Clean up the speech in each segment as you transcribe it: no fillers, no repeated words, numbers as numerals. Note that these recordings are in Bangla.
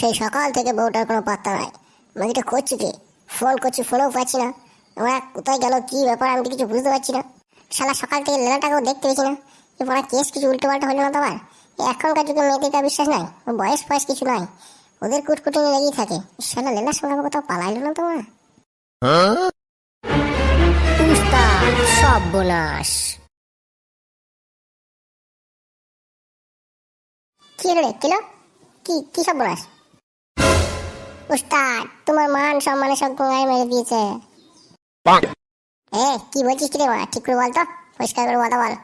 সেই সকাল থেকে বউটার কোনো পাত্তা নাই। মাঝিটা করছি কি, ফোন করছি, ফোনেও পাচ্ছি না। ওরা কোথায় গেল, কি ব্যাপার, আমি তো কিছু বুঝতে পারছি না। শালা সকাল থেকে লেলাটাকেও দেখতে পেয়েছি না। এবার কেস কিছু উল্টো পাল্টা হলো না তো আবার? এখনকার যুগে মেয়েদের কার বিশ্বাস নাই, বয়স ফয়স কিছু নাই, ওদের কুটকুটি লেগেই থাকে। শালা লেলার সঙ্গে আমার কোথাও পালাইলো না তোমার? উস্তাদ সর্বনাশ। কি রে কিলো, কি কি সব বলাস? উস্তাদ, তোমার মান সম্মানে সব গঙ্গায় মেরে দিয়েছে। কি বলছিস কি রে মা, ঠিক করে বল তো, পরিষ্কার করে কথা বল।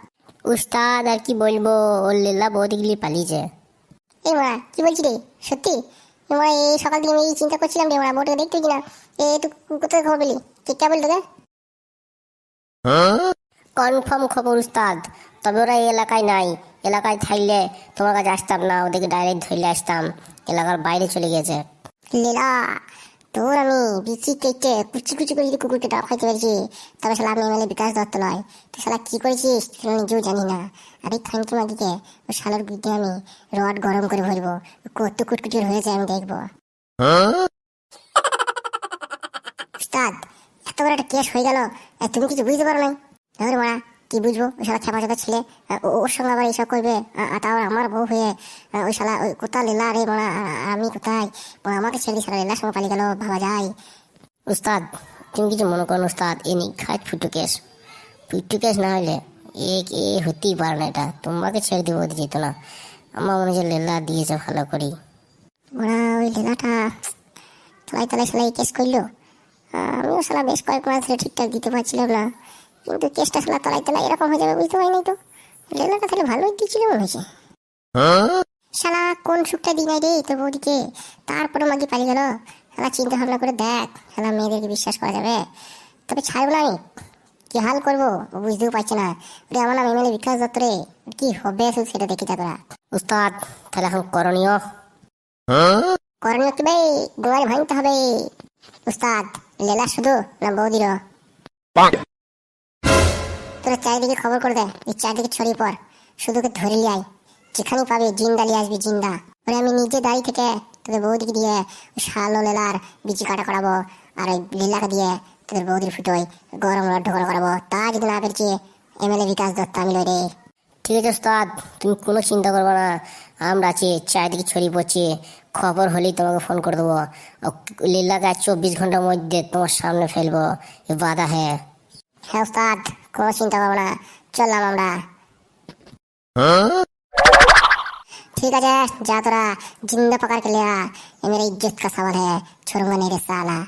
উস্তাদ আর কি বলবো, ওর লীলা বৌদিগুলি পালিয়েছে। এই মা কি বলছি রে, সত্যি? মা এই সকাল থেকে আমি এই চিন্তা করছিলাম রে মা, বউটাকে দেখতে পেয়েছি না। তুই কোথায় খবর পেলি? ঠিক কে বল তোকে? কনফার্ম খবর উস্তাদ, তবে ওরা এই এলাকায় নাই। এলাকায় থাকলে তোমার কাছে আসতাম না, ওদেরকে ডাইরেক্ট ধরে আসতাম। এলাকার বাইরে চলে গেছে। লীলা, তোর আমি বিচি কেটে কুচি কুচি করে যদি কুকুরকে ডাক খাইতে পেরেছি, তবে শালা আমি এমএলএ বিকাশ দত্ত নয়। তুই শালা কি করেছিস সেটা নিজেও জানি না। আর এই খানকি মাগিকে, ও শালার বিদ্যে আমি রড গরম করে ভরবো, কত কুটকুটির হয়েছে আমি দেখবো। উস্তাদ, এত বড় একটা কেস হয়ে গেল, তুমি কিছু বুঝতে পারো নাই? ধর মারা, কি বুঝবো? ওই শালা খেপা খেপা ছেলে, ওর সঙ্গে আবার এইসব করবে, তাও আমার বউ হয়ে। ওই শালা ওই কোথা লীলা রে মারা, আমি কোথায়? আমাকে ছেড়ে শালা লীলার সঙ্গে পালিয়ে গেল, ভাবা যায়? উস্তাদ তুমি কিছু মনে করো উস্তাদ, এ নিখাত ফুটু কেস। ফুটু কেস না হলে এ হতেই পারে না। এটা তোমাকে ছেড়ে দিব যেত না। আমার মনে হচ্ছে লীলা দিয়েছে ভালো করেই। ওরা ওই লীলাটা তলায় তলায় শালা এই কেস করলো। আমিও শালা বেশ কয়েক মাস ধরে ঠিকঠাক দিতে পারছিলাম না, কিন্তু কেসটা শালা তলায় তলায় এরকম হয়ে যাবে বুঝতে পারিনি তো। লীলাটা তাহলে ভালোই দিচ্ছিল মনে হয়েছে। শালা কোন সুখটা দিই নাই রে তোর বৌদিকে, তারপরে মাগি পালিয়ে গেল। শালা চিন্তা ভাবনা করে দেখ, শালা মেয়েদেরকে বিশ্বাস করা যাবে? তবে ছাড়বো না আমি, কি হাল করবো ও বুঝতেও পারছে না। ওরে আমার নাম এমএলএ বিকাশ দত্ত রে, কি হবে শুধু সেটা দেখে যা তোরা। উস্তাদ তাহলে এখন করণীয়? করণীয় কি ভাই, গোয়ারে ভাঙতে হবে। উস্তাদ, লেলা শুধু না বৌদিরও? তোরা চারিদিকে খবর করে দে, এই চারিদিকে ছড়িয়ে পড়, শুধুকে ধরে লিয়ে আয়। যেখানে পাবি জিন্দা লিয়ে আসবি, জিন্দা। ওরে আমি নিজে দাঁড়িয়ে থেকে তোদের বৌদিকে দিয়ে শালো লেলার বিচি কাটা করাবো, আর ওই লীলাকে দিয়ে তোদের বৌদির ফুটোয় গরম রড ঢোকানো করাবো। তা যদি না পেরেছি, এমএলএ বিকাশ দত্ত আমি লই রে। ঠিক আছে উস্তাদ, তুমি কোনো চিন্তা করবে না। আমরা আছি, চারিদিকে ছড়িয়ে পড়ছি। খবর হলেই তোমাকে ফোন করে দেবো। লীলাকে 24 ঘন্টার মধ্যে তোমার সামনে ফেলবো, এ বাধা হ্যাঁ। হ্যাঁ উস্তাদ, কোনো চিন্তা করবো না, চললাম আমরা। ठीक है, जा तोरा जिंदा पकड़ के ले आ, ये मेरी इज्जत का सवाल है, छोड़ूंगा नहीं रे साला।